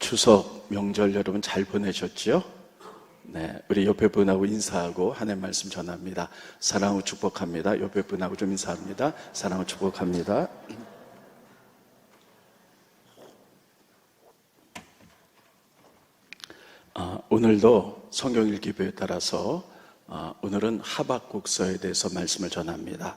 추석 명절 여러분 잘 보내셨죠? 네, 우리 옆에 분하고 인사하고 하나님 말씀 전합니다. 사랑하고 축복합니다. 옆에 분하고 좀 인사합니다. 사랑하고 축복합니다. 오늘도 성경 읽기부에 따라서 오늘은 하박국서에 대해서 말씀을 전합니다.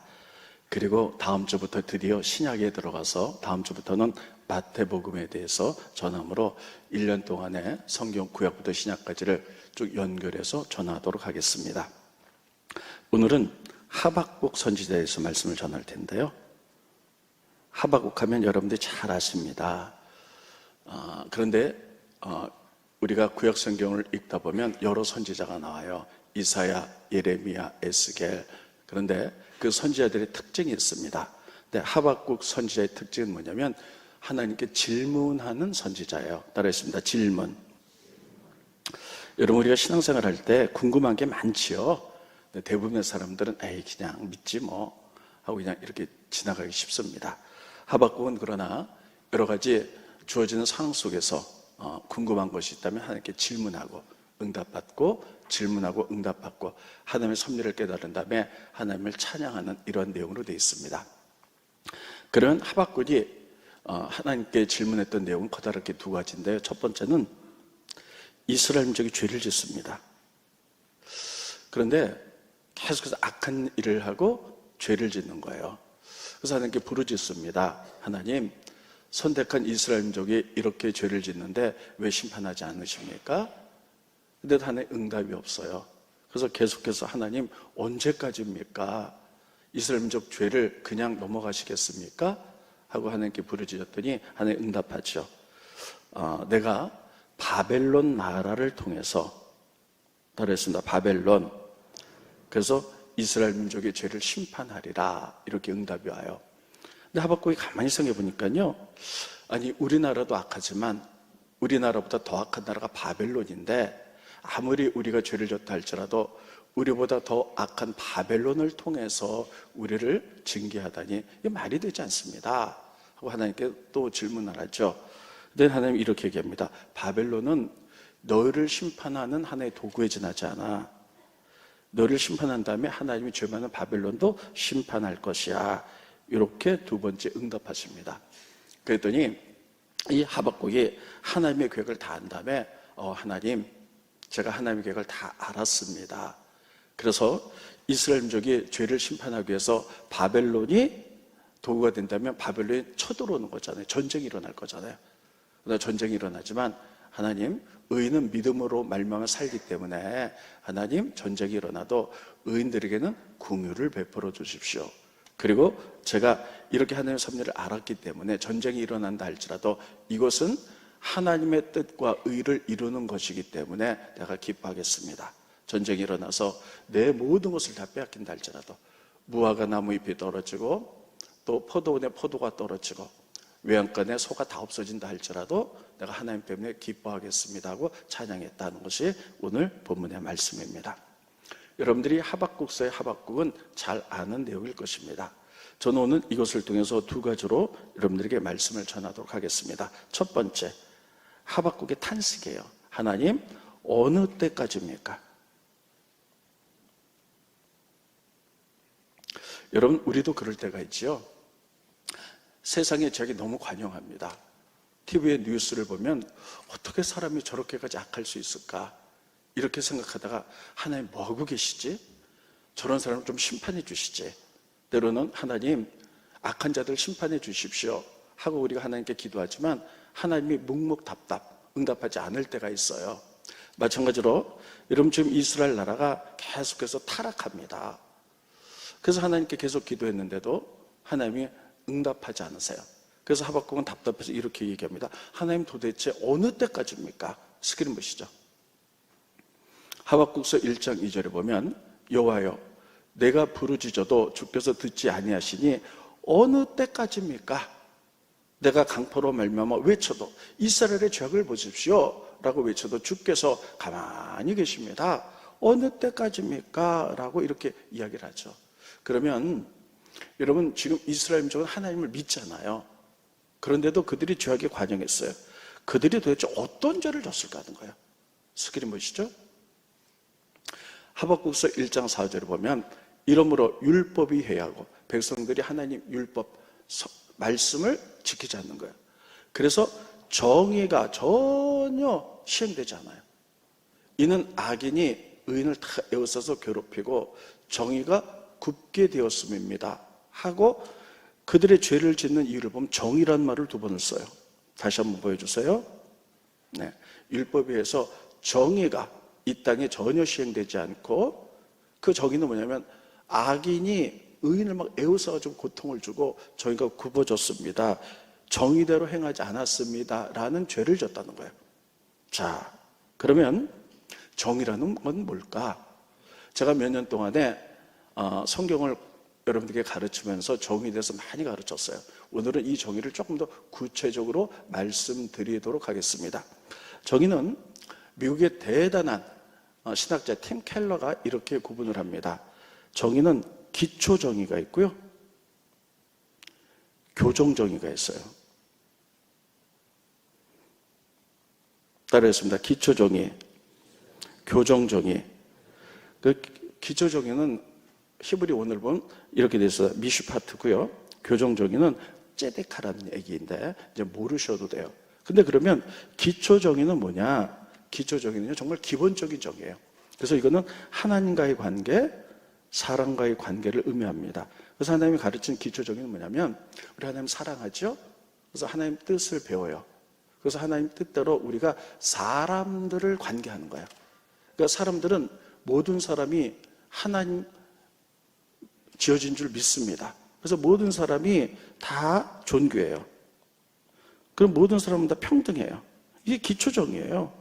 그리고 다음 주부터 드디어 신약에 들어가서 다음 주부터는 마태복음에 대해서 전함으로 1년 동안의 성경 구약부터 신약까지를 쭉 연결해서 전하도록 하겠습니다. 오늘은 하박국 선지자에서 말씀을 전할 텐데요. 하박국 하면 여러분들이 잘 아십니다. 그런데 우리가 구약 성경을 읽다 보면 여러 선지자가 나와요. 이사야, 예레미야, 에스겔. 그런데 그 선지자들의 특징이 있습니다. 근데 하박국 선지자의 특징은 뭐냐면 하나님께 질문하는 선지자예요. 따라했습니다. 질문. 여러분, 우리가 신앙생활 할 때 궁금한 게 많지요. 대부분의 사람들은 에이 그냥 믿지 뭐 하고 그냥 이렇게 지나가기 쉽습니다. 하박국은 그러나 여러 가지 주어지는 상황 속에서 궁금한 것이 있다면 하나님께 질문하고 응답받고 질문하고 응답받고 하나님의 섭리를 깨달은 다음에 하나님을 찬양하는 이런 내용으로 되어 있습니다. 그런 하박국이 하나님께 질문했던 내용은 커다랗게 두 가지인데요. 첫 번째는 이스라엘 민족이 죄를 짓습니다. 그런데 계속해서 악한 일을 하고 죄를 짓는 거예요. 그래서 하나님께 부르짖습니다. 하나님, 선택한 이스라엘 민족이 이렇게 죄를 짓는데 왜 심판하지 않으십니까? 근데도 하나님 응답이 없어요. 그래서 계속해서 하나님 언제까지입니까? 이스라엘 민족 죄를 그냥 넘어가시겠습니까? 하고 하나님께 부르짖었더니 하나님 응답하죠. 내가 바벨론 나라를 통해서 따라했습니다. 바벨론. 그래서 이스라엘 민족의 죄를 심판하리라. 이렇게 응답이 와요. 근데 하박국이 가만히 생각해 보니까요. 아니, 우리나라도 악하지만 우리나라보다 더 악한 나라가 바벨론인데 아무리 우리가 죄를 졌다 할지라도 우리보다 더 악한 바벨론을 통해서 우리를 징계하다니 이게 말이 되지 않습니다. 하고 하나님께 또 질문을 하죠. 근데 하나님 이렇게 얘기합니다. 바벨론은 너희를 심판하는 하나의 도구에 지나지 않아. 너희를 심판한 다음에 하나님이 죄 많은 바벨론도 심판할 것이야. 이렇게 두 번째 응답하십니다. 그랬더니 이 하박국이 하나님의 계획을 다 한 다음에 하나님, 제가 하나님의 계획을 다 알았습니다. 그래서 이스라엘 민족이 죄를 심판하기 위해서 바벨론이 도구가 된다면 바벨론이 쳐들어오는 거잖아요. 전쟁이 일어날 거잖아요. 그러나 전쟁이 일어나지만 하나님, 의인은 믿음으로 말미암아 살기 때문에 하나님, 전쟁이 일어나도 의인들에게는 긍휼을 베풀어 주십시오. 그리고 제가 이렇게 하나님의 섭리를 알았기 때문에 전쟁이 일어난다 할지라도 이것은 하나님의 뜻과 의를 이루는 것이기 때문에 내가 기뻐하겠습니다. 전쟁이 일어나서 내 모든 것을 다 빼앗긴다 할지라도 무화과 나무 잎이 떨어지고 또 포도원에 포도가 떨어지고 외양간에 소가 다 없어진다 할지라도 내가 하나님 때문에 기뻐하겠습니다 하고 찬양했다는 것이 오늘 본문의 말씀입니다. 여러분들이 하박국서의 하박국은 잘 아는 내용일 것입니다. 저는 오늘 이것을 통해서 두 가지로 여러분들에게 말씀을 전하도록 하겠습니다. 첫 번째, 하박국의 탄식이에요. 하나님, 어느 때까지입니까? 여러분, 우리도 그럴 때가 있지요. 세상에 저에게 너무 관용합니다. TV에 뉴스를 보면 어떻게 사람이 저렇게까지 악할 수 있을까? 이렇게 생각하다가 하나님 뭐하고 계시지? 저런 사람을 좀 심판해 주시지. 때로는 하나님, 악한 자들 심판해 주십시오 하고 우리가 하나님께 기도하지만 하나님이 묵묵답답 응답하지 않을 때가 있어요. 마찬가지로 여러분, 지금 이스라엘 나라가 계속해서 타락합니다. 그래서 하나님께 계속 기도했는데도 하나님이 응답하지 않으세요. 그래서 하박국은 답답해서 이렇게 얘기합니다. 하나님, 도대체 어느 때까지입니까? 스크린 보시죠. 하박국서 1장 2절에 보면 여호와여, 내가 부르짖어도 주께서 듣지 아니하시니 어느 때까지입니까? 내가 강포로 말미암아 외쳐도 이스라엘의 죄악을 보십시오 라고 외쳐도 주께서 가만히 계십니다. 어느 때까지입니까? 라고 이렇게 이야기를 하죠. 그러면 여러분, 지금 이스라엘 민족은 하나님을 믿잖아요. 그런데도 그들이 죄악에 관영했어요. 그들이 도대체 어떤 죄를 졌을까 하는 거예요. 스크린 보시죠. 하박국서 1장 4절을 보면 이러므로 율법이 해하고 백성들이 하나님 율법 말씀을 지키지 않는 거예요. 그래서 정의가 전혀 시행되지 않아요. 이는 악인이 의인을 다 에워싸서 괴롭히고 정의가 굽게 되었음입니다 하고 그들의 죄를 짓는 이유를 보면 정의란 말을 2번을 써요. 다시 한번 보여주세요. 네, 율법에 의해서 정의가 이 땅에 전혀 시행되지 않고 그 정의는 뭐냐면 악인이 의인을 막 에워싸가지고 고통을 주고 정의가 굽어졌습니다. 정의대로 행하지 않았습니다 라는 죄를 졌다는 거예요. 자, 그러면 정의라는 건 뭘까? 제가 몇 년 동안에 성경을 여러분들에게 가르치면서 정의에 대해서 많이 가르쳤어요. 오늘은 이 정의를 조금 더 구체적으로 말씀드리도록 하겠습니다. 정의는 미국의 대단한 신학자 팀 켈러가 이렇게 구분을 합니다. 정의는 기초 정의가 있고요, 교정 정의가 있어요. 따라했습니다. 기초 정의, 교정 정의. 그 기초 정의는 히브리 오늘 보면 이렇게 돼 있어요. 미슈파트고요. 교정 정의는 째데카라는 얘기인데 이제 모르셔도 돼요. 근데 그러면 기초 정의는 뭐냐? 기초 정의는요, 정말 기본적인 정의예요. 그래서 이거는 하나님과의 관계, 사람과의 관계를 의미합니다. 그래서 하나님이 가르친 기초 정의는 뭐냐면 우리 하나님 사랑하죠? 그래서 하나님 뜻을 배워요. 그래서 하나님 뜻대로 우리가 사람들을 관계하는 거예요. 그러니까 사람들은 모든 사람이 하나님 지어진 줄 믿습니다. 그래서 모든 사람이 다 존귀해요. 그럼 모든 사람은 다 평등해요. 이게 기초정의예요.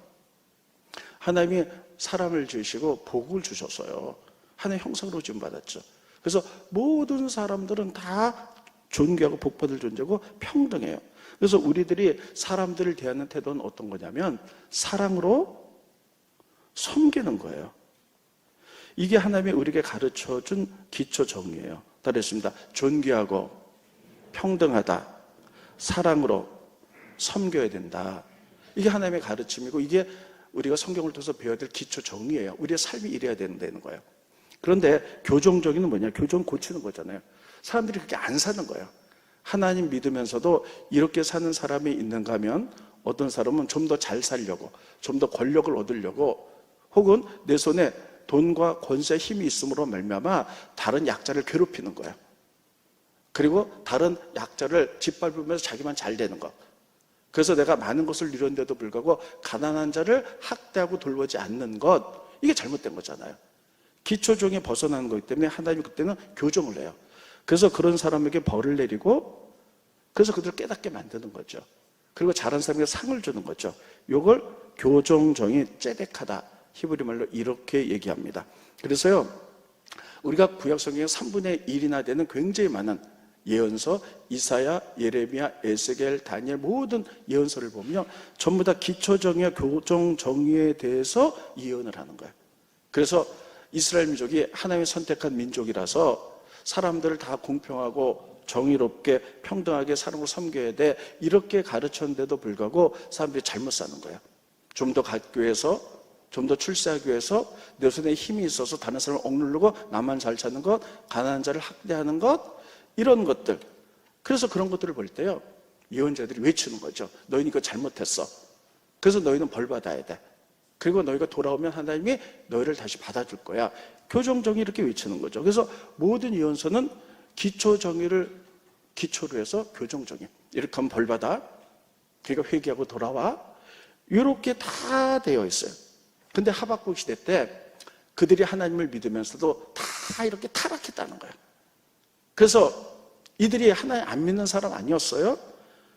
하나님이 사람을 지으시고 복을 주셨어요. 하나님의 형상으로 지음받았죠. 그래서 모든 사람들은 다 존귀하고 복받을 존재고 평등해요. 그래서 우리들이 사람들을 대하는 태도는 어떤 거냐면 사랑으로 섬기는 거예요. 이게 하나님이 우리에게 가르쳐준 기초 정의예요. 따르겠습니다. 존귀하고 평등하다, 사랑으로 섬겨야 된다. 이게 하나님의 가르침이고 이게 우리가 성경을 통해서 배워야 될 기초 정의예요. 우리의 삶이 이래야 된다는 거예요. 그런데 교정 정의는 뭐냐? 교정 고치는 거잖아요. 사람들이 그렇게 안 사는 거예요. 하나님 믿으면서도 이렇게 사는 사람이 있는가 하면 어떤 사람은 좀 더 잘 살려고, 좀 더 권력을 얻으려고, 혹은 내 손에 돈과 권세, 힘이 있음으로 말미암아 다른 약자를 괴롭히는 거예요. 그리고 다른 약자를 짓밟으면서 자기만 잘 되는 것. 그래서 내가 많은 것을 이뤘는데도 불구하고 가난한 자를 학대하고 돌보지 않는 것, 이게 잘못된 거잖아요. 기초정에 벗어나는 거기 때문에 하나님이 그때는 교정을 해요. 그래서 그런 사람에게 벌을 내리고 그래서 그들을 깨닫게 만드는 거죠. 그리고 잘한 사람에게 상을 주는 거죠. 이걸 교정정이 째덱하다, 히브리 말로 이렇게 얘기합니다. 그래서요, 우리가 구약성경의 3분의 1이나 되는 굉장히 많은 예언서, 이사야, 예레미야, 에스겔, 다니엘 모든 예언서를 보면 전부 다 기초정의와 교정정의에 대해서 예언을 하는 거예요. 그래서 이스라엘 민족이 하나님이 선택한 민족이라서 사람들을 다 공평하고 정의롭게 평등하게 사람을 섬겨야 돼, 이렇게 가르쳤는데도 불구하고 사람들이 잘못 사는 거예요. 좀 더 갖기 위해서, 좀 더 출세하기 위해서 내 손에 힘이 있어서 다른 사람을 억누르고 나만 잘 사는 것, 가난한 자를 학대하는 것, 이런 것들. 그래서 그런 것들을 볼 때요, 예언자들이 외치는 거죠. 너희는 이거 잘못했어. 그래서 너희는 벌 받아야 돼. 그리고 너희가 돌아오면 하나님이 너희를 다시 받아줄 거야. 교정정의 이렇게 외치는 거죠. 그래서 모든 예언서는 기초정의를 기초로 해서 교정정의. 이렇게 하면 벌 받아. 그러니까 회개하고 돌아와. 이렇게 다 되어 있어요. 근데 하박국 시대 때 그들이 하나님을 믿으면서도 다 이렇게 타락했다는 거예요. 그래서 이들이 하나님 안 믿는 사람 아니었어요.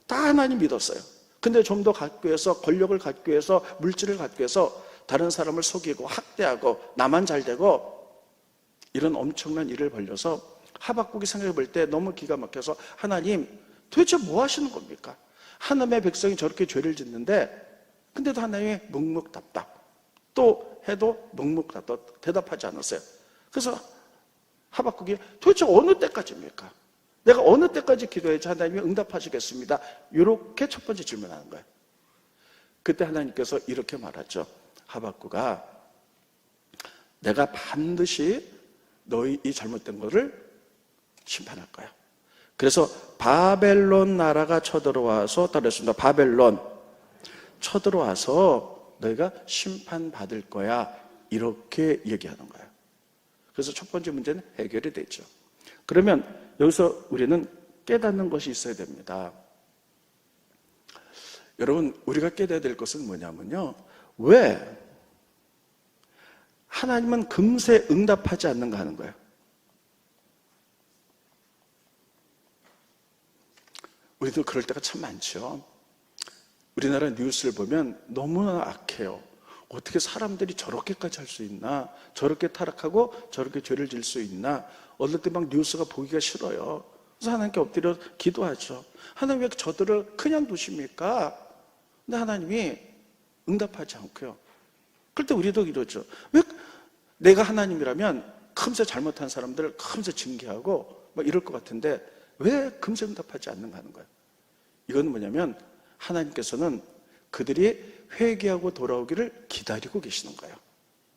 다 하나님 믿었어요. 근데 좀 더 갖기 위해서, 권력을 갖기 위해서, 물질을 갖기 위해서 다른 사람을 속이고 학대하고 나만 잘 되고 이런 엄청난 일을 벌려서 하박국이 생각해 볼 때 너무 기가 막혀서 하나님 도대체 뭐 하시는 겁니까? 하나님의 백성이 저렇게 죄를 짓는데 근데도 하나님이 묵묵답답, 또 해도 묵묵답답, 대답하지 않았어요. 그래서 하박국이 도대체 어느 때까지입니까? 내가 어느 때까지 기도해야지 하나님이 응답하시겠습니다. 이렇게 첫 번째 질문하는 거예요. 그때 하나님께서 이렇게 말하죠. 하박구가 내가 반드시 너희 이 잘못된 것을 심판할 거야. 그래서 바벨론 나라가 쳐들어와서 따르겠습니다. 바벨론 쳐들어와서 너희가 심판받을 거야. 이렇게 얘기하는 거예요. 그래서 첫 번째 문제는 해결이 되죠. 그러면 여기서 우리는 깨닫는 것이 있어야 됩니다. 여러분, 우리가 깨달아야 될 것은 뭐냐면요, 왜 하나님은 금세 응답하지 않는가 하는 거예요. 우리도 그럴 때가 참 많죠. 우리나라 뉴스를 보면 너무나 악해요. 어떻게 사람들이 저렇게까지 할 수 있나? 저렇게 타락하고 저렇게 죄를 질 수 있나? 어떨 때 막 뉴스가 보기가 싫어요. 그래서 하나님께 엎드려 기도하죠. 하나님 왜 저들을 그냥 두십니까? 근데 하나님이 응답하지 않고요. 그럴 때 우리도 이러죠. 왜 내가 하나님이라면 금세 잘못한 사람들을 금세 징계하고 막 이럴 것 같은데 왜 금세 응답하지 않는가 하는 거예요. 이건 뭐냐면 하나님께서는 그들이 회개하고 돌아오기를 기다리고 계시는 거예요.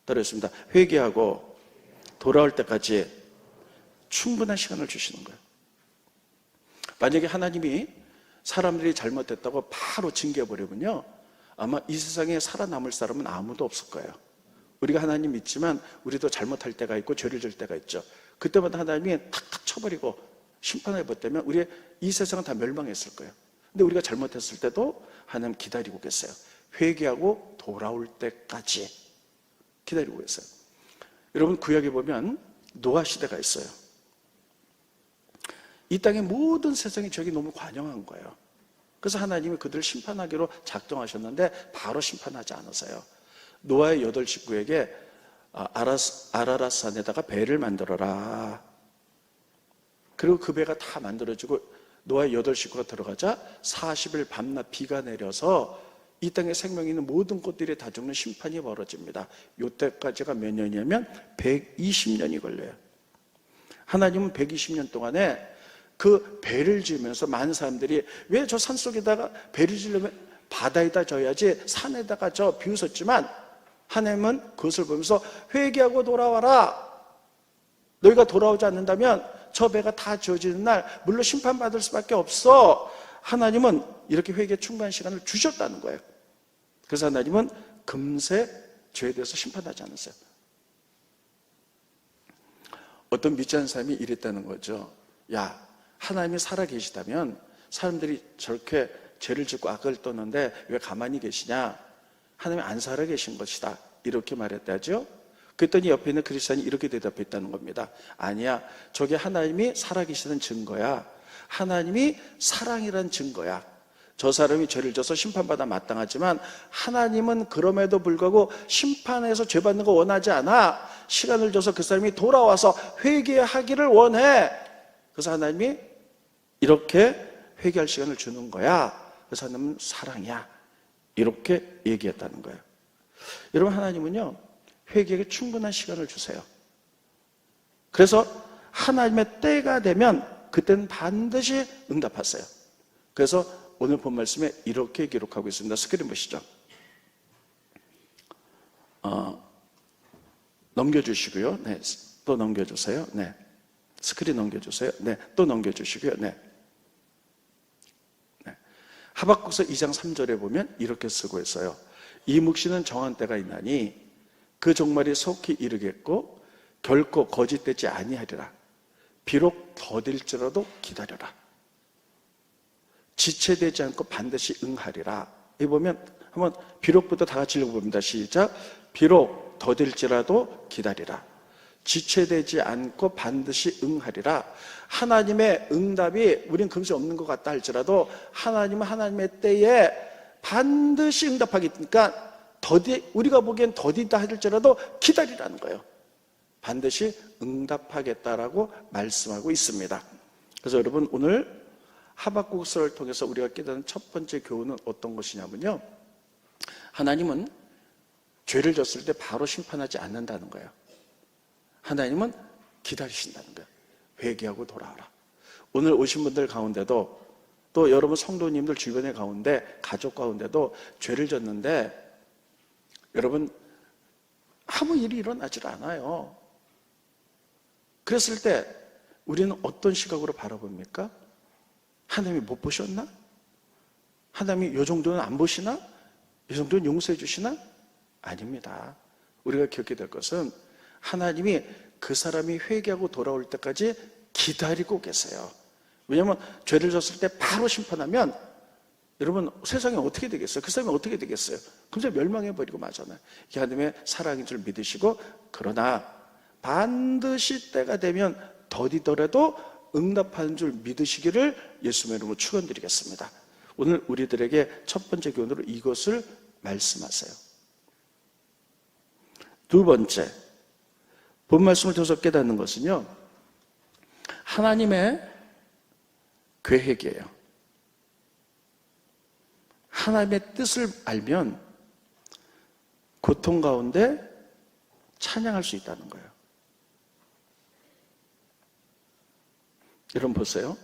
따라했습니다. 회개하고 돌아올 때까지 충분한 시간을 주시는 거예요. 만약에 하나님이 사람들이 잘못했다고 바로 징계해버리면요, 아마 이 세상에 살아남을 사람은 아무도 없을 거예요. 우리가 하나님 믿지만 우리도 잘못할 때가 있고 죄를 질 때가 있죠. 그때마다 하나님이 탁탁 쳐버리고 심판해버렸다면 우리 이 세상은 다 멸망했을 거예요. 근데 우리가 잘못했을 때도 하나님 기다리고 계세요. 회개하고 돌아올 때까지 기다리고 계세요. 여러분, 구약에 보면 노아 시대가 있어요. 이 땅의 모든 세상의 죄악이 너무 관영한 거예요. 그래서 하나님이 그들을 심판하기로 작정하셨는데 바로 심판하지 않으세요. 노아의 8 식구에게 아라랏 산에다가 배를 만들어라. 그리고 그 배가 다 만들어지고 노아의 8 식구가 들어가자 40일 밤낮 비가 내려서 이 땅에 생명이 있는 모든 꽃들이 다 죽는 심판이 벌어집니다. 이때까지가 몇 년이냐면 120년이 걸려요. 하나님은 120년 동안에 그 배를 지으면서 많은 사람들이 왜 저 산속에다가 배를 지으려면 바다에다 져야지 산에다가 저 비웃었지만 하나님은 그것을 보면서 회개하고 돌아와라. 너희가 돌아오지 않는다면 저 배가 다 지어지는 날 물론 심판받을 수밖에 없어. 하나님은 이렇게 회개에 충분한 시간을 주셨다는 거예요. 그래서 하나님은 금세 죄에 대해서 심판하지 않으세요. 어떤 믿지 않는 사람이 이랬다는 거죠. 야, 하나님이 살아계시다면 사람들이 저렇게 죄를 짓고 악을 떠는데 왜 가만히 계시냐? 하나님이 안 살아계신 것이다. 이렇게 말했다죠. 그랬더니 옆에 있는 그리스도인이 이렇게 대답했다는 겁니다. 아니야, 저게 하나님이 살아계시는 증거야. 하나님이 사랑이란 증거야. 저 사람이 죄를 져서 심판받아 마땅하지만 하나님은 그럼에도 불구하고 심판해서 죄 받는 거 원하지 않아. 시간을 줘서 그 사람이 돌아와서 회개하기를 원해. 그래서 하나님이 이렇게 회개할 시간을 주는 거야. 그래서 하나님은 사랑이야. 이렇게 얘기했다는 거예요. 여러분, 하나님은요, 회개에게 충분한 시간을 주세요. 그래서 하나님의 때가 되면 그때는 반드시 응답하세요. 그래서 오늘 본 말씀에 이렇게 기록하고 있습니다. 스크린 보시죠. 넘겨주시고요. 네, 또 넘겨주세요. 네, 스크린 넘겨주세요. 네, 또 넘겨주시고요. 네. 하박국서 2장 3절에 보면 이렇게 쓰고 있어요. 이 묵시는 정한 때가 있나니 그 종말이 속히 이르겠고 결코 거짓되지 아니하리라. 비록 더딜지라도 기다려라. 지체되지 않고 반드시 응하리라. 이 보면 한번 비록부터 다 같이 읽어봅니다. 시작. 비록 더딜지라도 기다리라. 지체되지 않고 반드시 응하리라. 하나님의 응답이 우린 금세 없는 것 같다 할지라도 하나님은 하나님의 때에 반드시 응답하니까 우리가 보기엔 더디다 할지라도 기다리라는 거예요. 반드시 응답하겠다라고 말씀하고 있습니다. 그래서 여러분, 오늘 하박국서를 통해서 우리가 깨닫는 첫 번째 교훈은 어떤 것이냐면요, 하나님은 죄를 졌을 때 바로 심판하지 않는다는 거예요. 하나님은 기다리신다는 거예요. 회개하고 돌아와라. 오늘 오신 분들 가운데도 또 여러분 성도님들 주변의 가운데, 가족 가운데도 죄를 졌는데 여러분 아무 일이 일어나질 않아요. 그랬을 때 우리는 어떤 시각으로 바라봅니까? 하나님이 못 보셨나? 하나님이 이 정도는 안 보시나? 이 정도는 용서해 주시나? 아닙니다. 우리가 기억해야 될 것은 하나님이 그 사람이 회개하고 돌아올 때까지 기다리고 계세요. 왜냐하면 죄를 졌을 때 바로 심판하면 여러분 세상에 어떻게 되겠어요? 그 사람이 어떻게 되겠어요? 그럼 멸망해버리고 마잖아요. 이게 하나님의 사랑인 줄 믿으시고, 그러나 반드시 때가 되면 더디더라도 응답하는 줄 믿으시기를 예수님의 이름으로 축원드리겠습니다. 오늘 우리들에게 첫 번째 교훈으로 이것을 말씀하세요. 두 번째, 본 말씀을 통해서 깨닫는 것은요, 하나님의 계획이에요. 하나님의 뜻을 알면 고통 가운데 찬양할 수 있다는 거예요. 여러분 보세요.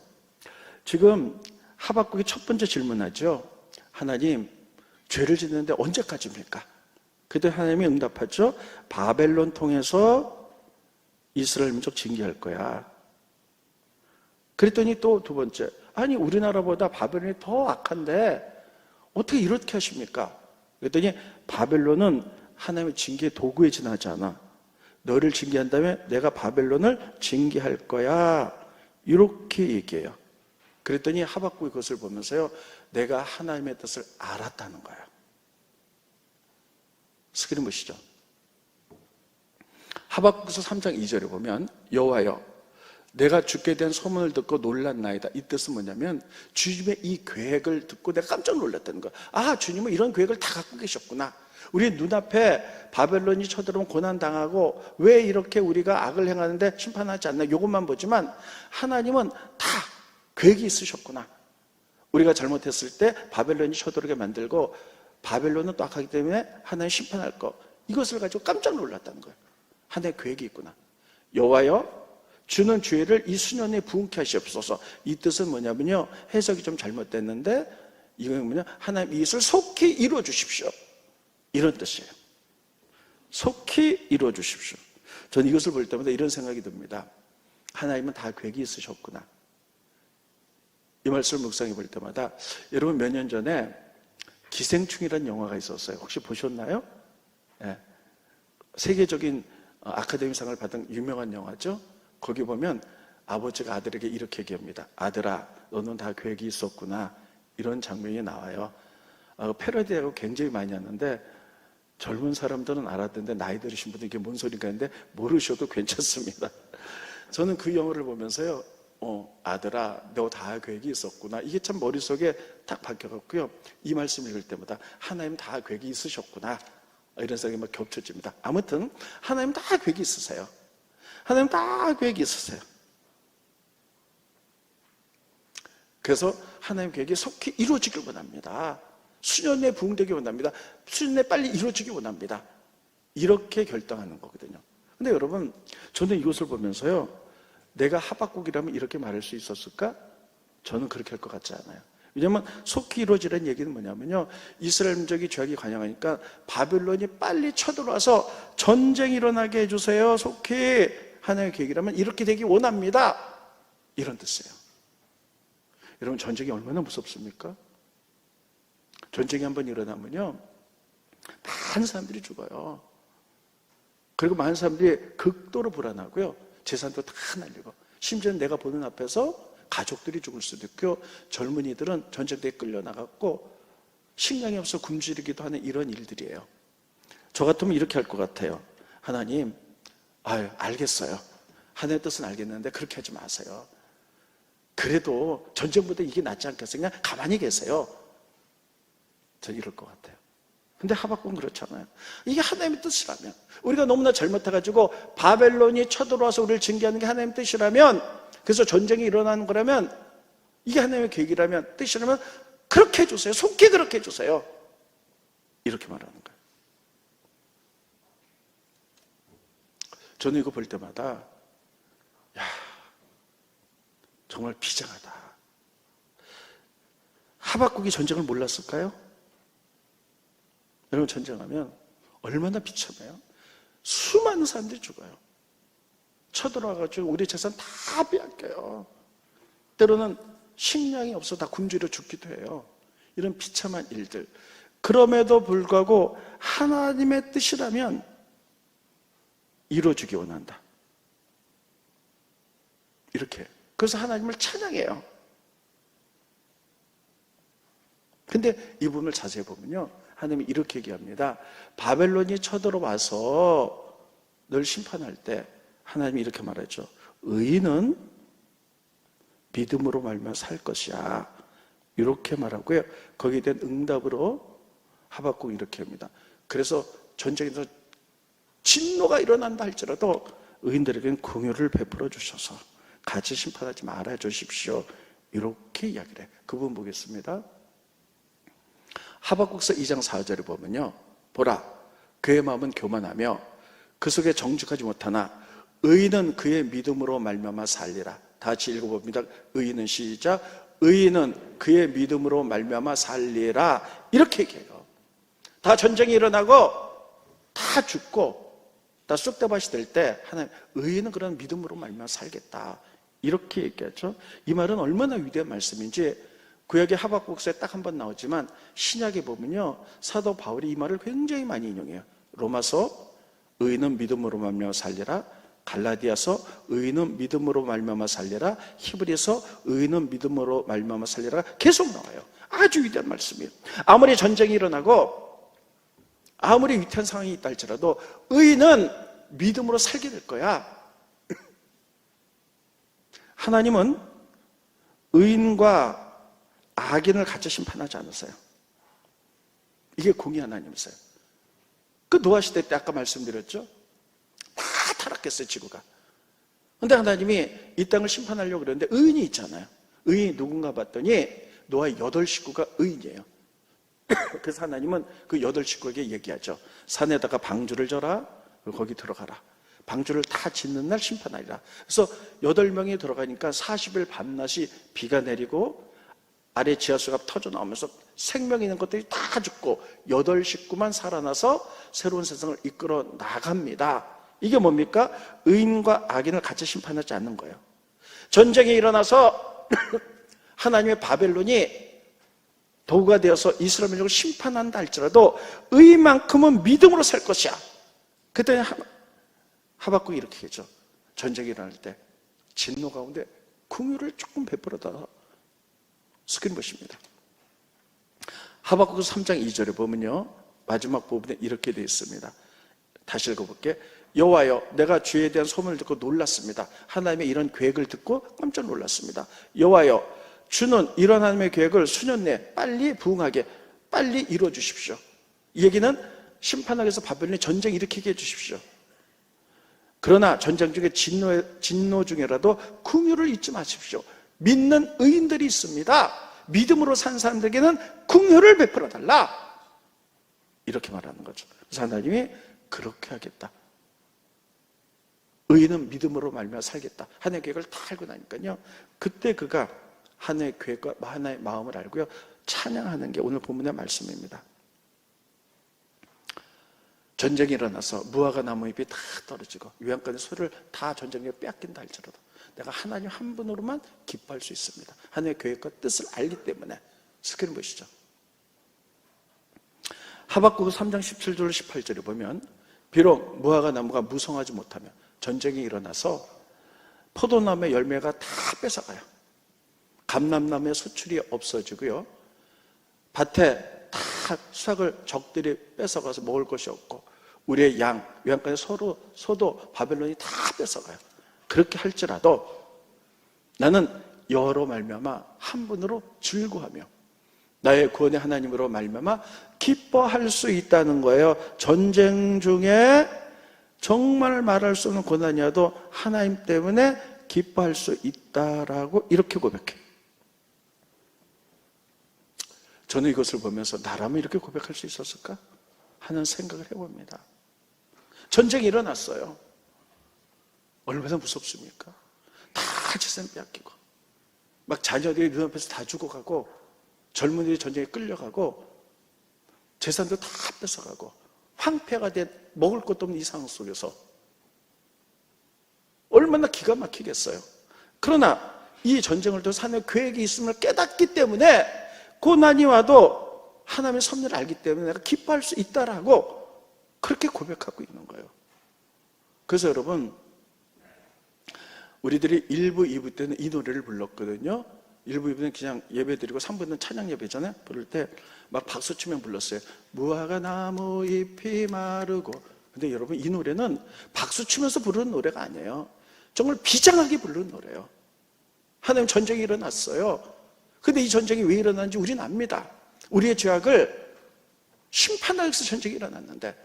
지금 하박국이 첫 번째 질문하죠. 하나님, 죄를 짓는데 언제까지입니까? 그때 하나님이 응답하죠. 바벨론 통해서 이스라엘 민족 징계할 거야. 그랬더니 또 두 번째, 아니 우리나라보다 바벨론이 더 악한데 어떻게 이렇게 하십니까? 그랬더니 바벨론은 하나님의 징계의 도구에 지나지 않아. 너를 징계한 다음에 내가 바벨론을 징계할 거야. 이렇게 얘기해요. 그랬더니 하박국이 그것을 보면서요, 내가 하나님의 뜻을 알았다는 거예요. 스크린 보시죠. 하박국서 3장 2절에 보면 여호와여, 내가 주께 대한 소문을 듣고 놀랐나이다. 이 뜻은 뭐냐면 주님의 이 계획을 듣고 내가 깜짝 놀랐다는 거야. 아, 주님은 이런 계획을 다 갖고 계셨구나. 우리 눈앞에 바벨론이 쳐들어오면 고난당하고 왜 이렇게 우리가 악을 행하는데 심판하지 않나, 이것만 보지만 하나님은 다 계획이 있으셨구나. 우리가 잘못했을 때 바벨론이 쳐들어오게 만들고 바벨론은 또 악하기 때문에 하나님 심판할 거, 이것을 가지고 깜짝 놀랐다는 거예요. 하나님의 계획이 있구나. 여호와여, 주는 죄를 이 수년에 부응케 하시옵소서. 이 뜻은 뭐냐면요, 해석이 좀 잘못됐는데 이건 뭐냐, 하나님 이 것을 속히 이루어 주십시오, 이런 뜻이에요. 속히 이루어 주십시오. 저는 이것을 볼 때마다 이런 생각이 듭니다. 하나님은 다 계획이 있으셨구나. 이 말씀을 묵상해 볼 때마다, 여러분 몇 년 전에 기생충이라는 영화가 있었어요. 혹시 보셨나요? 네. 세계적인 아카데미상을 받은 유명한 영화죠. 거기 보면 아버지가 아들에게 이렇게 얘기합니다. 아들아, 너는 다 계획이 있었구나. 이런 장면이 나와요. 패러디하고 굉장히 많이 하는데 젊은 사람들은 알았는데 나이 들으신 분들 이게 뭔 소리인가 했는데 모르셔도 괜찮습니다. 저는 그 영화를 보면서요, 아들아, 너 다 계획이 있었구나. 이게 참 머릿속에 딱 박혀갖고요. 이 말씀 읽을 때마다 하나님 다 계획이 있으셨구나, 이런 생각이 막 겹쳐집니다. 아무튼 하나님 다 계획이 있으세요. 하나님 다 계획이 있으세요. 그래서 하나님 계획이 속히 이루어지길 원합니다. 수년 내에 부응되기 원합니다. 수년 내에 빨리 이루어지기 원합니다. 이렇게 결정하는 거거든요. 근데 여러분, 저는 이것을 보면서요, 내가 하박국이라면 이렇게 말할 수 있었을까? 저는 그렇게 할 것 같지 않아요. 왜냐하면 속히 이루어지라는 얘기는 뭐냐면요, 이스라엘 민족이 죄악이 관영하니까 바벨론이 빨리 쳐들어와서 전쟁이 일어나게 해주세요. 속히 하나님의 계획이라면 이렇게 되기 원합니다, 이런 뜻이에요. 여러분, 전쟁이 얼마나 무섭습니까? 전쟁이 한번 일어나면요, 많은 사람들이 죽어요. 그리고 많은 사람들이 극도로 불안하고요, 재산도 다 날리고, 심지어 내가 보는 앞에서 가족들이 죽을 수도 있고, 젊은이들은 전쟁터에 끌려나갔고 식량이 없어 굶주리기도 하는 이런 일들이에요. 저 같으면 이렇게 할 것 같아요. 하나님, 알겠어요. 하나님의 뜻은 알겠는데 그렇게 하지 마세요. 그래도 전쟁보다 이게 낫지 않겠어요? 그냥 가만히 계세요. 전 이럴 것 같아요. 근데 하박국은 그렇잖아요. 이게 하나님의 뜻이라면, 우리가 너무나 잘못해가지고 바벨론이 쳐들어와서 우리를 징계하는 게 하나님의 뜻이라면, 그래서 전쟁이 일어나는 거라면, 이게 하나님의 계획이라면, 뜻이라면 그렇게 해주세요. 속히 그렇게 해주세요. 이렇게 말하는 거예요. 저는 이거 볼 때마다 정말 비장하다. 하박국이 전쟁을 몰랐을까요? 여러분, 전쟁하면 얼마나 비참해요. 수많은 사람들이 죽어요. 쳐들어와가지고 우리 재산 다 빼앗겨요. 때로는 식량이 없어 다 굶주려 죽기도 해요. 이런 비참한 일들. 그럼에도 불구하고 하나님의 뜻이라면 이루어지기 원한다. 이렇게. 그래서 하나님을 찬양해요. 근데 이 부분을 자세히 보면요, 하나님이 이렇게 얘기합니다. 바벨론이 쳐들어와서 널 심판할 때 하나님이 이렇게 말했죠. 의인은 믿음으로 말미암아 살 것이야. 이렇게 말하고요. 거기에 대한 응답으로 하박국 이렇게 합니다. 그래서 전쟁에서 진노가 일어난다 할지라도 의인들에게는 긍휼을 베풀어 주셔서 같이 심판하지 말아 주십시오. 이렇게 이야기를 해요. 그 부분 보겠습니다. 하박국서 2장 4절에 보면요, 보라, 그의 마음은 교만하며 그 속에 정직하지 못하나 의인은 그의 믿음으로 말미암아 살리라. 다 같이 읽어봅니다. 의인은 시작. 의인은 그의 믿음으로 말미암아 살리라. 이렇게 얘기해요. 다 전쟁이 일어나고 다 죽고 다 쑥대밭이 될 때 하나님, 의인은 그런 믿음으로 말미암아 살겠다. 이렇게 얘기하죠. 이 말은 얼마나 위대한 말씀인지 구약의 하박국서에 딱 한 번 나오지만 신약에 보면요, 사도 바울이 이 말을 굉장히 많이 인용해요. 로마서 의인은 믿음으로 말미암아 살리라, 갈라디아서 의인은 믿음으로 말미암아 살리라, 히브리서 의인은 믿음으로 말미암아 살리라가 계속 나와요. 아주 위대한 말씀이에요. 아무리 전쟁이 일어나고 아무리 위태한 상황이 있다 할지라도 의인은 믿음으로 살게 될 거야. 하나님은 의인과 악인을 같이 심판하지 않으세요. 이게 공의 하나님이세요. 그 노아 시대 때 아까 말씀드렸죠? 다 타락했어요, 지구가. 근데 하나님이 이 땅을 심판하려고 그러는데 의인이 있잖아요. 의인이 누군가 봤더니 노아의 8식구가 의인이에요. 그래서 하나님은 그 8식구에게 얘기하죠. 산에다가 방주를 져라. 거기 들어가라. 방주를 다 짓는 날 심판하리라. 그래서 8명이 들어가니까 40일 밤낮이 비가 내리고 아래 지하수가 터져 나오면서 생명 있는 것들이 다 죽고 8식구만 살아나서 새로운 세상을 이끌어 나갑니다. 이게 뭡니까? 의인과 악인을 같이 심판하지 않는 거예요. 전쟁이 일어나서 하나님의 바벨론이 도구가 되어서 이스라엘 민족을 심판한다 할지라도 의인만큼은 믿음으로 살 것이야. 그때 하박국이 이렇게 했죠. 전쟁이 일어날 때 진노 가운데 긍휼을 조금 베풀어다 스크린 보십니다. 하박국서 3장 2절에 보면요, 마지막 부분에 이렇게 되어 있습니다. 다시 읽어볼게요. 여호와여, 내가 주에 대한 소문을 듣고 놀랐습니다. 하나님의 이런 계획을 듣고 깜짝 놀랐습니다. 여호와여, 주는 이런 하나님의 계획을 수년 내에 빨리 부응하게 빨리 이루어 주십시오. 이 얘기는 심판하기 위해서 바벨론이 전쟁 일으키게 해 주십시오. 그러나 전쟁 중에 진노 중에라도 긍휼을 잊지 마십시오. 믿는 의인들이 있습니다. 믿음으로 산 사람들에게는 긍휼을 베풀어 달라. 이렇게 말하는 거죠. 그래서 하나님이 그렇게 하겠다. 의인은 믿음으로 말미암아 살겠다. 하나님의 계획을 다 알고 나니까요, 그때 그가 하나님의 계획과 하나님의 마음을 알고요, 찬양하는 게 오늘 본문의 말씀입니다. 전쟁이 일어나서 무화과 나무잎이 다 떨어지고 유황가의 소리를 다 전쟁에 빼앗긴다 할지라도 내가 하나님 한 분으로만 기뻐할 수 있습니다. 하나님의 계획과 뜻을 알기 때문에. 스크린 보시죠. 하박국 3장 17절 18절에 보면 비록 무화과 나무가 무성하지 못하며 전쟁이 일어나서 포도나무의 열매가 다 뺏어가요. 감람나무의 소출이 없어지고요, 밭에 다 수확을 적들이 뺏어가서 먹을 것이 없고 우리의 양, 유황가의 소도 바벨론이 다 뺏어가요. 그렇게 할지라도 나는 여호와로 말미암아 한 분으로 즐거워하며 나의 구원의 하나님으로 말미암아 기뻐할 수 있다는 거예요. 전쟁 중에 정말 말할 수 없는 고난이어도 하나님 때문에 기뻐할 수 있다라고 이렇게 고백해요. 저는 이것을 보면서 나라면 이렇게 고백할 수 있었을까 하는 생각을 해봅니다. 전쟁이 일어났어요. 얼마나 무섭습니까? 다 재산 빼앗기고 막 자녀들이 눈앞에서 다 죽어가고 젊은이들이 전쟁에 끌려가고 재산도 다 뺏어가고 황폐가 된 먹을 것도 없는 이 상황 속에서 얼마나 기가 막히겠어요. 그러나 이 전쟁을 통해서 하나님의 계획이 있음을 깨닫기 때문에 고난이 와도 하나님의 섭리를 알기 때문에 내가 기뻐할 수 있다라고 그렇게 고백하고 있는 거예요. 그래서 여러분, 우리들이 1부, 2부 때는 이 노래를 불렀거든요. 1부, 2부는 그냥 예배 드리고 3부는 찬양 예배잖아요. 부를 때 막 박수 치면 불렀어요. 무화과 나무 잎이 마르고. 근데 여러분, 이 노래는 박수 치면서 부르는 노래가 아니에요. 정말 비장하게 부르는 노래예요. 하나님 전쟁이 일어났어요. 근데 이 전쟁이 왜 일어났는지 우리는 압니다. 우리의 죄악을 심판하기 위해서 전쟁이 일어났는데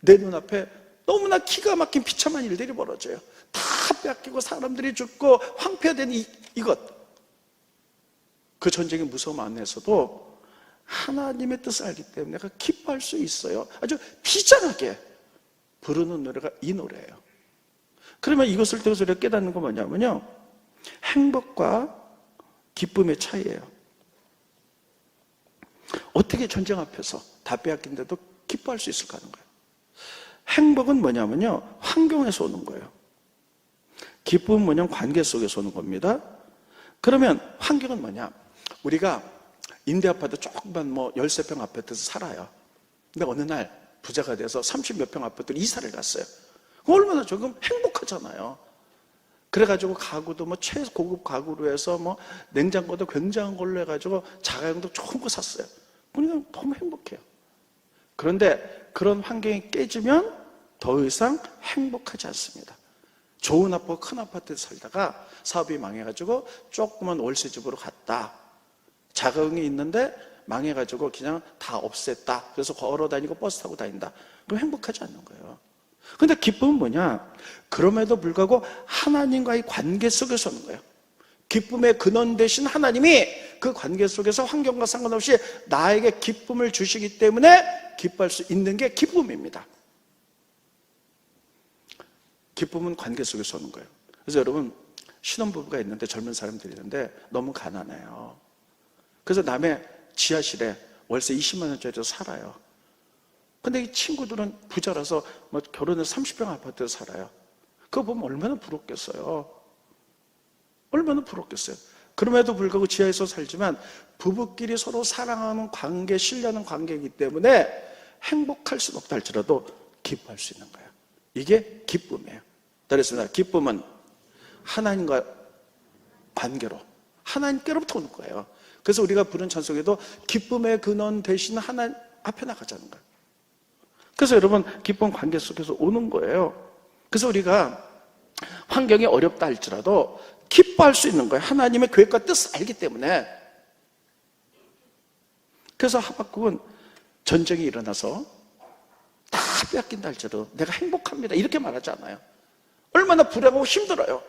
내 눈앞에 너무나 기가 막힌 비참한 일들이 벌어져요. 다 빼앗기고 사람들이 죽고 황폐화된 이것. 그 전쟁의 무서움 안에서도 하나님의 뜻을 알기 때문에 내가 기뻐할 수 있어요. 아주 비장하게 부르는 노래가 이 노래예요. 그러면 이것을 통해서 우리가 깨닫는 건 뭐냐면요, 행복과 기쁨의 차이예요. 어떻게 전쟁 앞에서 다 빼앗긴데도 기뻐할 수 있을까 하는 거예요. 행복은 뭐냐면요, 환경에서 오는 거예요. 기쁨은 뭐냐면 관계 속에서 오는 겁니다. 그러면 환경은 뭐냐? 우리가 임대아파트 조금만 13평 아파트에서 살아요. 근데 어느 날 부자가 돼서 30몇 평 아파트로 이사를 갔어요. 얼마나 조금 행복하잖아요. 그래가지고 가구도 최고급 가구로 해서 냉장고도 굉장한 걸로 해가지고 자가용도 좋은 거 샀어요. 그러니까 너무 행복해요. 그런데 그런 환경이 깨지면 더 이상 행복하지 않습니다. 좋은 아파트, 큰 아파트에서 살다가 사업이 망해가지고 조그만 월세집으로 갔다. 자가용이 있는데 망해가지고 그냥 다 없앴다. 그래서 걸어 다니고 버스 타고 다닌다. 그럼 행복하지 않는 거예요. 근데 기쁨은 뭐냐? 그럼에도 불구하고 하나님과의 관계 속에서 오는 거예요. 기쁨의 근원 되신 하나님이 그 관계 속에서 환경과 상관없이 나에게 기쁨을 주시기 때문에 기뻐할 수 있는 게 기쁨입니다. 기쁨은 관계 속에서 오는 거예요. 그래서 여러분, 신혼부부가 있는데, 젊은 사람들이 있는데 너무 가난해요. 그래서 남의 지하실에 월세 20만 원짜리로 살아요. 근데 이 친구들은 부자라서 결혼해서 30평 아파트에서 살아요. 그거 보면 얼마나 부럽겠어요. 얼마나 부럽겠어요. 그럼에도 불구하고 지하에서 살지만 부부끼리 서로 사랑하는 관계, 신뢰하는 관계이기 때문에 행복할 수는 없다 할지라도 기뻐할 수 있는 거예요. 이게 기쁨이에요. 그렇습니다. 기쁨은 하나님과 관계로, 하나님께로부터 오는 거예요. 그래서 우리가 부른 찬송에도 기쁨의 근원 되신 하나님 앞에 나가자는 거예요. 그래서 여러분, 기쁨 관계 속에서 오는 거예요. 그래서 우리가 환경이 어렵다 할지라도 기뻐할 수 있는 거예요. 하나님의 계획과 뜻을 알기 때문에. 그래서 하박국은 전쟁이 일어나서 다 빼앗긴다 할지라도 내가 행복합니다 이렇게 말하지 않아요. 얼마나 불행하고 힘들어요.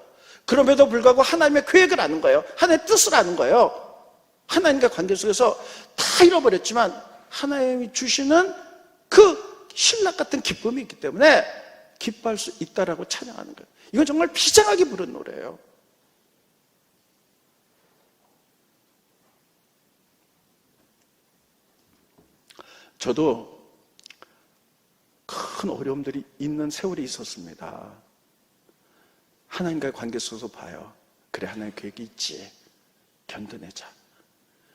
그럼에도 불구하고 하나님의 계획을 아는 거예요. 하나님의 뜻을 아는 거예요. 하나님과 관계 속에서 다 잃어버렸지만 하나님이 주시는 그 신락 같은 기쁨이 있기 때문에 기뻐할 수 있다라고 찬양하는 거예요. 이건 정말 비장하게 부른 노래예요. 저도 큰 어려움들이 있는 세월이 있었습니다. 하나님과의 관계 속에서 봐요. 그래, 하나님의 계획이 있지. 견뎌내자.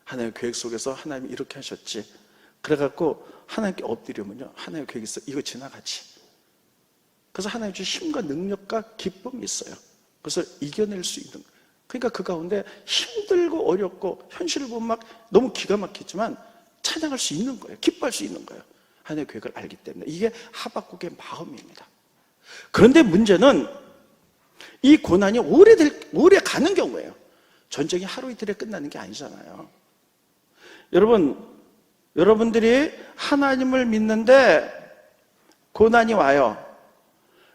하나님의 계획 속에서 하나님이 이렇게 하셨지. 그래갖고 하나님께 엎드리면요, 하나님의 계획이 있어. 이거 지나가지. 그래서 하나님 주신 힘과 능력과 기쁨이 있어요. 그래서 이겨낼 수 있는. 그러니까 그 가운데 힘들고 어렵고 현실을 보면 막 너무 기가 막히지만 찬양할 수 있는 거예요. 기뻐할 수 있는 거예요. 하나님의 계획을 알기 때문에. 이게 하박국의 마음입니다. 그런데 문제는 이 고난이 오래 가는 경우예요. 전쟁이 하루 이틀에 끝나는 게 아니잖아요. 여러분들이 하나님을 믿는데 고난이 와요.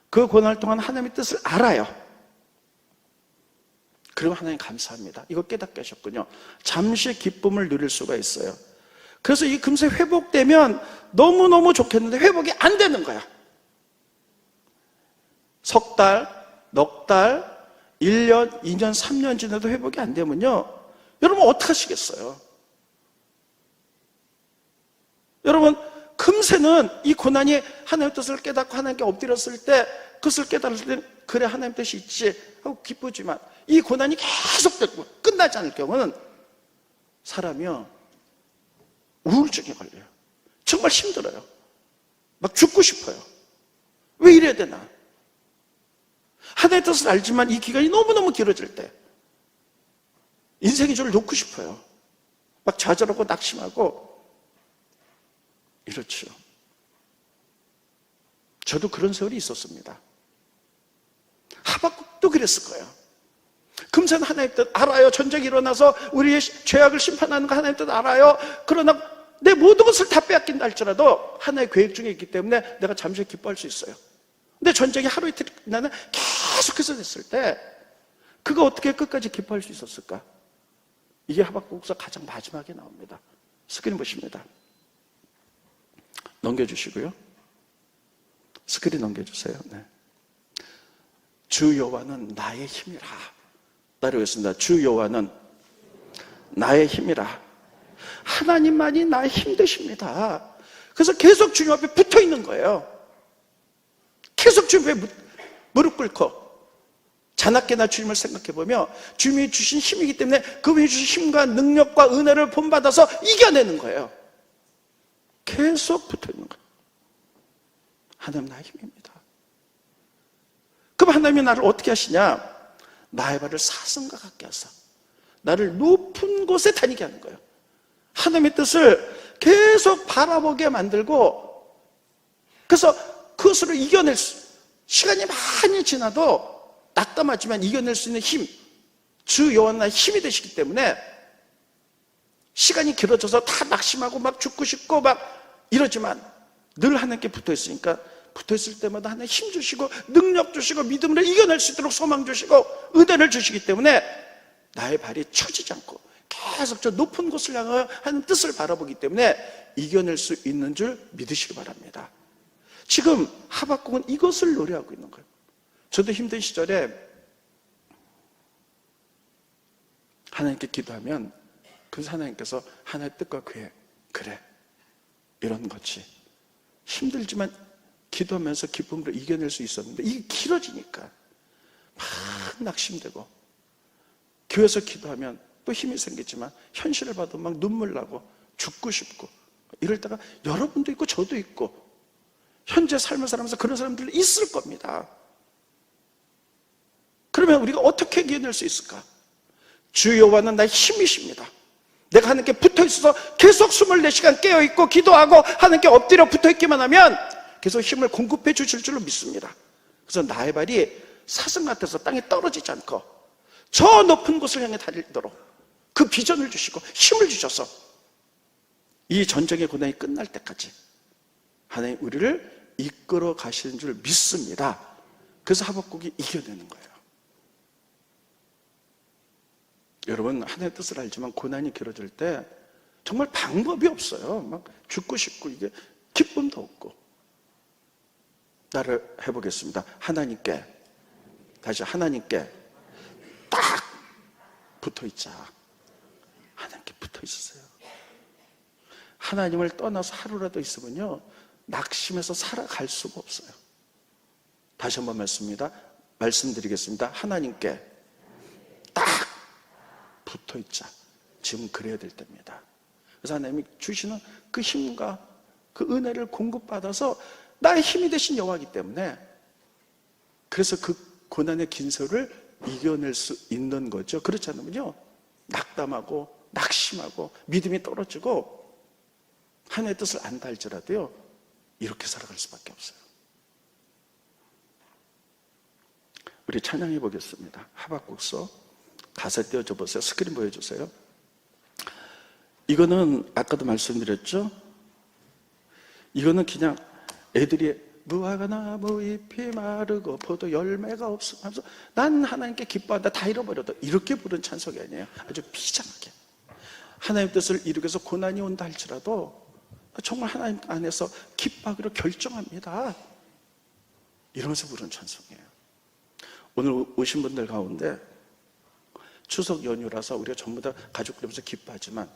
그 고난을 통한 하나님의 뜻을 알아요. 그리고 하나님 감사합니다. 이거 깨닫게 하셨군요. 잠시 기쁨을 누릴 수가 있어요. 그래서 이 금세 회복되면 너무너무 좋겠는데 회복이 안 되는 거야. 석 달, 넉 달, 1년, 2년, 3년 지나도 회복이 안 되면요, 여러분 어떡하시겠어요? 여러분, 금세는 이 고난이 하나님의 뜻을 깨닫고 하나님께 엎드렸을 때, 그것을 깨달을 때 그래 하나님 뜻이 있지 하고 기쁘지만, 이 고난이 계속되고 끝나지 않을 경우는 사람이요 우울증에 걸려요. 정말 힘들어요. 막 죽고 싶어요. 왜 이래야 되나? 하나님의 뜻을 알지만 이 기간이 너무너무 길어질 때 인생의 줄을 놓고 싶어요. 막 좌절하고 낙심하고 이렇죠. 저도 그런 세월이 있었습니다. 하박국도 그랬을 거예요. 금세는 하나님 뜻 알아요. 전쟁이 일어나서 우리의 죄악을 심판하는 거 하나님 뜻 알아요. 그러나 내 모든 것을 다 빼앗긴다 할지라도 하나의 계획 중에 있기 때문에 내가 잠시 기뻐할 수 있어요. 근데 전쟁이 하루 이틀 나는 계속해서 됐을 때 그거 어떻게 끝까지 기뻐할 수 있었을까? 이게 하박국서 가장 마지막에 나옵니다. 스크린 보십니다. 넘겨주시고요. 스크린 넘겨주세요. 네. 주 여호와는 나의 힘이라. 따르겠습니다. 주 여호와는 나의 힘이라. 하나님만이 나의 힘 되십니다. 그래서 계속 주님 앞에 붙어 있는 거예요. 계속 주님 앞에 무릎 꿇고 자나깨나 주님을 생각해 보며 주님이 주신 힘이기 때문에 그분이 주신 힘과 능력과 은혜를 본받아서 이겨내는 거예요. 계속 붙어 있는 거예요. 하나님 나의 힘입니다. 그럼 하나님이 나를 어떻게 하시냐? 나의 발을 사슴과 같게 하사 나를 높은 곳에 다니게 하는 거예요. 하나님의 뜻을 계속 바라보게 만들고, 그래서 그것으로 이겨낼 시간이 많이 지나도 낙담하지만 이겨낼 수 있는 힘, 주 여호와는 나의 힘이 되시기 때문에 시간이 길어져서 다 낙심하고 막 죽고 싶고 막 이러지만 늘 하나님께 붙어 있으니까 붙어 있을 때마다 하나님 힘 주시고 능력 주시고 믿음으로 이겨낼 수 있도록 소망 주시고 은혜를 주시기 때문에 나의 발이 처지지 않고 계속 저 높은 곳을 향하여 하는 뜻을 바라보기 때문에 이겨낼 수 있는 줄 믿으시기 바랍니다. 지금 하박국은 이것을 노래하고 있는 거예요. 저도 힘든 시절에 하나님께 기도하면 그래서 하나님께서 하나의 뜻과 계획, 그래 이런 거지. 힘들지만 기도하면서 기쁨으로 이겨낼 수 있었는데 이게 길어지니까 막 낙심되고, 교회에서 기도하면 또 힘이 생기지만 현실을 봐도 막 눈물 나고 죽고 싶고 이럴 때가 여러분도 있고 저도 있고 현재 삶을 살면서 그런 사람들이 있을 겁니다. 그러면 우리가 어떻게 이겨낼 수 있을까? 주 여호와는 나의 힘이십니다. 내가 하나님께 붙어 있어서 계속 24시간 깨어있고 기도하고 하나님께 엎드려 붙어 있기만 하면 계속 힘을 공급해 주실 줄로 믿습니다. 그래서 나의 발이 사슴 같아서 땅에 떨어지지 않고 저 높은 곳을 향해 달리도록 그 비전을 주시고 힘을 주셔서 이 전쟁의 고난이 끝날 때까지 하나님 우리를 이끌어 가시는 줄 믿습니다. 그래서 하박국이 이겨내는 거예요. 여러분, 하나님의 뜻을 알지만 고난이 길어질 때 정말 방법이 없어요. 막 죽고 싶고 이게 기쁨도 없고. 나를 해보겠습니다. 하나님께, 다시 하나님께 딱 붙어 있자. 하나님께 붙어 있으세요. 하나님을 떠나서 하루라도 있으면요 낙심해서 살아갈 수가 없어요. 다시 한번 말씀드리겠습니다. 하나님께 딱 붙어 있자. 지금 그래야 될 때입니다. 그래서 하나님이 주시는 그 힘과 그 은혜를 공급받아서 나의 힘이 되신 여호와이기 때문에 그래서 그 고난의 긴 세월을 이겨낼 수 있는 거죠. 그렇지 않으면요 낙담하고 낙심하고 믿음이 떨어지고 하나님의 뜻을 안다 할지라도요 이렇게 살아갈 수밖에 없어요. 우리 찬양해 보겠습니다. 하박국서 가사 띄워줘 보세요. 스크린 보여주세요. 이거는 아까도 말씀드렸죠. 이거는 그냥 애들이 무화과 나무 잎이 마르고 포도 열매가 없어 하면서 난 하나님께 기뻐한다 다 잃어버려도 이렇게 부른 찬송이 아니에요. 아주 비장하게 하나님의 뜻을 이루기 위해서 고난이 온다 할지라도 정말 하나님 안에서 기뻐하기로 결정합니다. 이러면서 부른 찬송이에요. 오늘 오신 분들 가운데 추석 연휴라서 우리가 전부 다 가족들이면서 기뻐하지만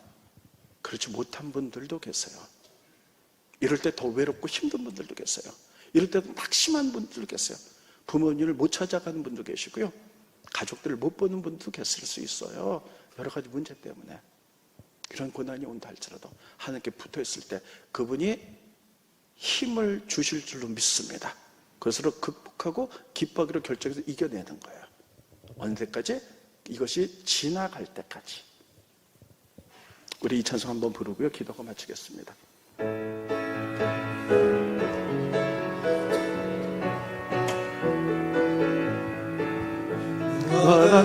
그렇지 못한 분들도 계세요. 이럴 때 더 외롭고 힘든 분들도 계세요. 이럴 때도 낙심한 분들도 계세요. 부모님을 못 찾아가는 분도 계시고요, 가족들을 못 보는 분도 계실 수 있어요. 여러 가지 문제 때문에. 이런 고난이 온다 할지라도 하나님께 붙어 있을 때 그분이 힘을 주실 줄로 믿습니다. 그것으로 극복하고 기뻐하기로 결정해서 이겨내는 거예요. 어느 때까지? 이것이 지나갈 때까지. 우리 이 찬송 한번 부르고요, 기도가 마치겠습니다.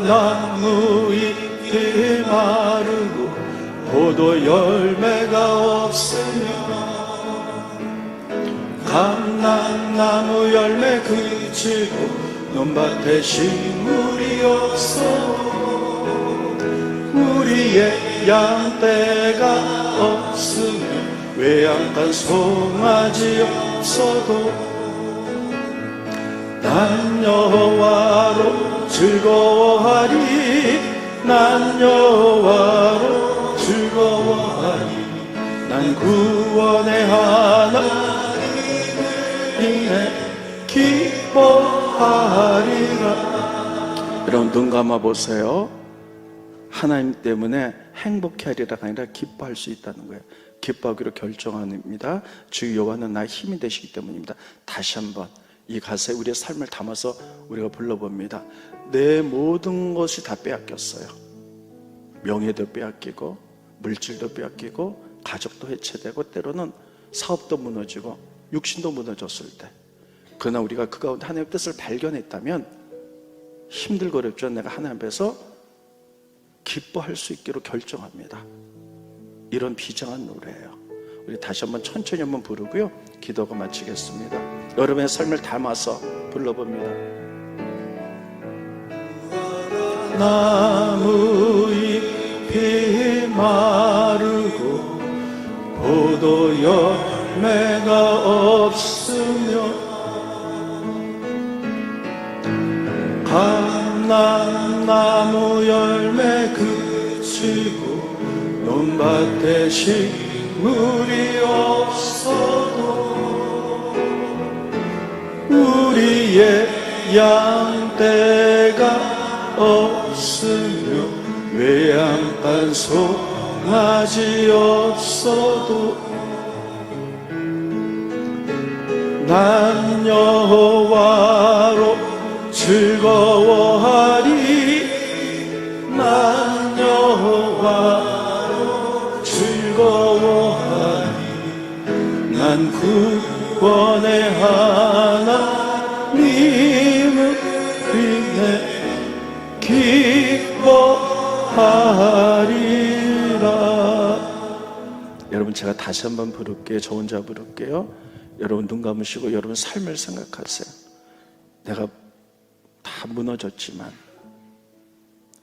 나무 잎이 마르고 포도 열매가 없으며 감람나무 열매 그치고 논밭에 식물이 없어 우리의 양떼가 없으며 외양간 송아지 없어도 난 여호와로 즐거워하리 난 여호와로 즐거워하리 난 구원의 하나님을 인해 기뻐하리라. 여러분 눈 감아 보세요. 하나님 때문에 행복해하리라가 아니라 기뻐할 수 있다는 거예요. 기뻐하기로 결정합니다. 주 여호와는 나의 힘이 되시기 때문입니다. 다시 한번 이 가사에 우리의 삶을 담아서 우리가 불러봅니다. 내 모든 것이 다 빼앗겼어요. 명예도 빼앗기고 물질도 빼앗기고 가족도 해체되고 때로는 사업도 무너지고 육신도 무너졌을 때, 그러나 우리가 그 가운데 하나님의 뜻을 발견했다면 힘들고 어렵지만 내가 하나님 앞에서 기뻐할 수 있기로 결정합니다. 이런 비장한 노래예요. 우리 다시 한번 천천히 한번 부르고요, 기도가 마치겠습니다. 여러분의 삶을 담아서 불러봅니다. 나무 잎이 마르고 포도 열매가 없으며 감람나무 열매 그치고 논밭에 식물이 없어도 우리의 양떼가 없으며 외양간 송아지 없어도 난 여호와로 즐거워하리 난 여호와로 즐거워하리 난 구원의 하나님을 인해 기뻐하리라. 여러분 제가 다시 한번 부를게요. 저 혼자 부를게요. 여러분 눈 감으시고 여러분 삶을 생각하세요. 내가 다 무너졌지만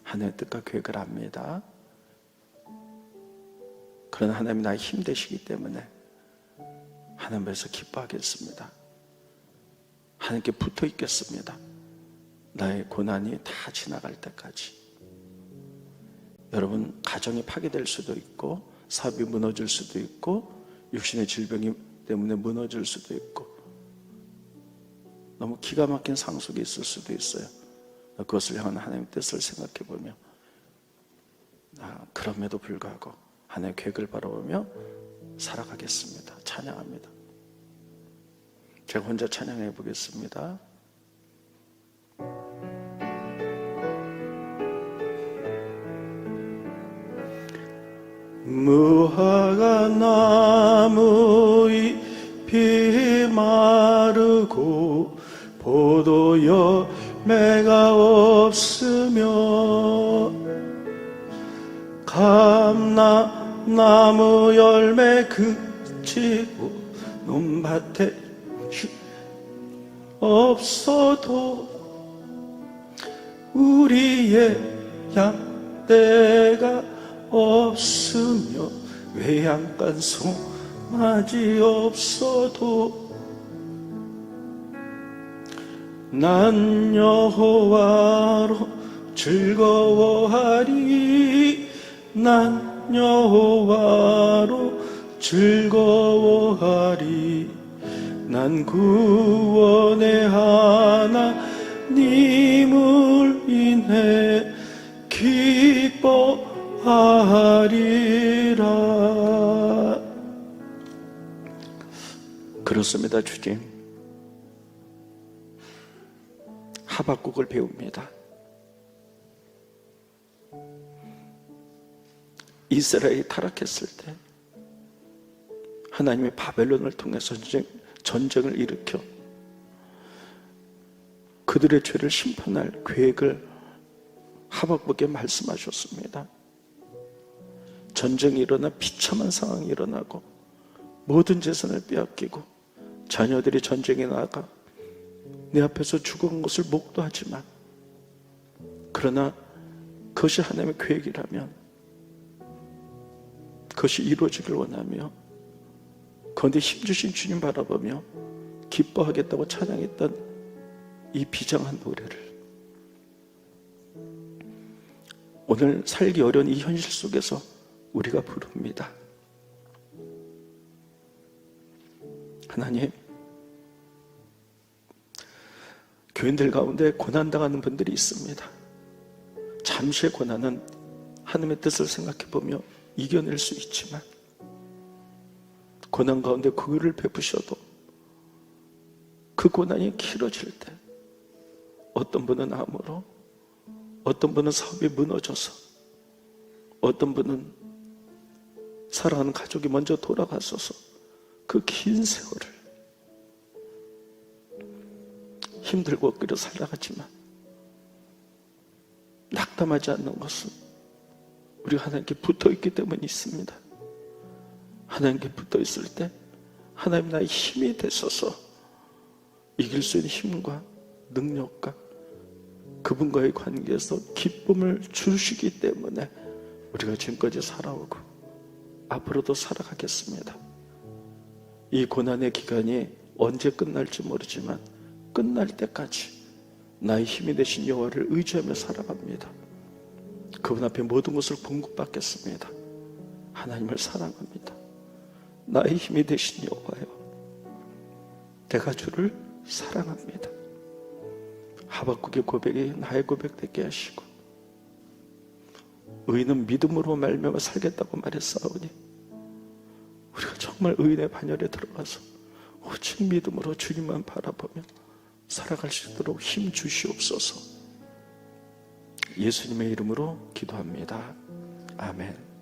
하나님의 뜻과 계획을 압니다. 그러나 하나님이 나의 힘 되시기 때문에 하나님 앞에서 기뻐하겠습니다. 하나님께 붙어 있겠습니다. 나의 고난이 다 지나갈 때까지. 여러분 가정이 파괴될 수도 있고 사업이 무너질 수도 있고 육신의 질병이 때문에 무너질 수도 있고 너무 기가 막힌 상속이 있을 수도 있어요. 그것을 향한 하나님의 뜻을 생각해 보며 그럼에도 불구하고 하나님의 계획을 바라보며 살아가겠습니다. 찬양합니다. 제가 혼자 찬양해 보겠습니다. 무화과 나무 잎이 마르고 포도 열매가 없으며 감람나무 열매 그치고 논밭에 없어도 우리의 양떼가 없으며 외양간 송아지 없어도 난 여호와로 즐거워하리 난 여호와로 즐거워하리. 난 구원의 하나님을 인해 기뻐하리라. 그렇습니다, 주님. 하박국을 배웁니다. 이스라엘이 타락했을 때 하나님이 바벨론을 통해서 전쟁을 일으켜 그들의 죄를 심판할 계획을 하박국에 말씀하셨습니다. 전쟁이 일어나 비참한 상황이 일어나고 모든 재산을 빼앗기고 자녀들이 전쟁에 나가 내 앞에서 죽은 것을 목도하지만, 그러나 그것이 하나님의 계획이라면 그것이 이루어지길 원하며 그런데 힘주신 주님 바라보며 기뻐하겠다고 찬양했던 이 비장한 노래를 오늘 살기 어려운 이 현실 속에서 우리가 부릅니다. 하나님, 교인들 가운데 고난당하는 분들이 있습니다. 잠시의 고난은 하나님의 뜻을 생각해보며 이겨낼 수 있지만 고난 가운데 긍휼을 베푸셔도 그 고난이 길어질 때 어떤 분은 암으로, 어떤 분은 사업이 무너져서, 어떤 분은 사랑하는 가족이 먼저 돌아가셔서 그 긴 세월을 힘들고 끓여 살아가지만 낙담하지 않는 것은 우리가 하나님께 붙어있기 때문에 있습니다. 하나님께 붙어있을 때 하나님 나의 힘이 되셔서 이길 수 있는 힘과 능력과 그분과의 관계에서 기쁨을 주시기 때문에 우리가 지금까지 살아오고 앞으로도 살아가겠습니다. 이 고난의 기간이 언제 끝날지 모르지만 끝날 때까지 나의 힘이 되신 여호와를 의지하며 살아갑니다. 그분 앞에 모든 것을 공급받겠습니다. 하나님을 사랑합니다. 나의 힘이 되신 여호와여, 내가 주를 사랑합니다. 하박국의 고백이 나의 고백 되게 하시고, 의인은 믿음으로 말미암아 살겠다고 말했사오니 우리가 정말 의인의 반열에 들어가서 오직 믿음으로 주님만 바라보며 살아갈 수 있도록 힘 주시옵소서. 예수님의 이름으로 기도합니다. 아멘.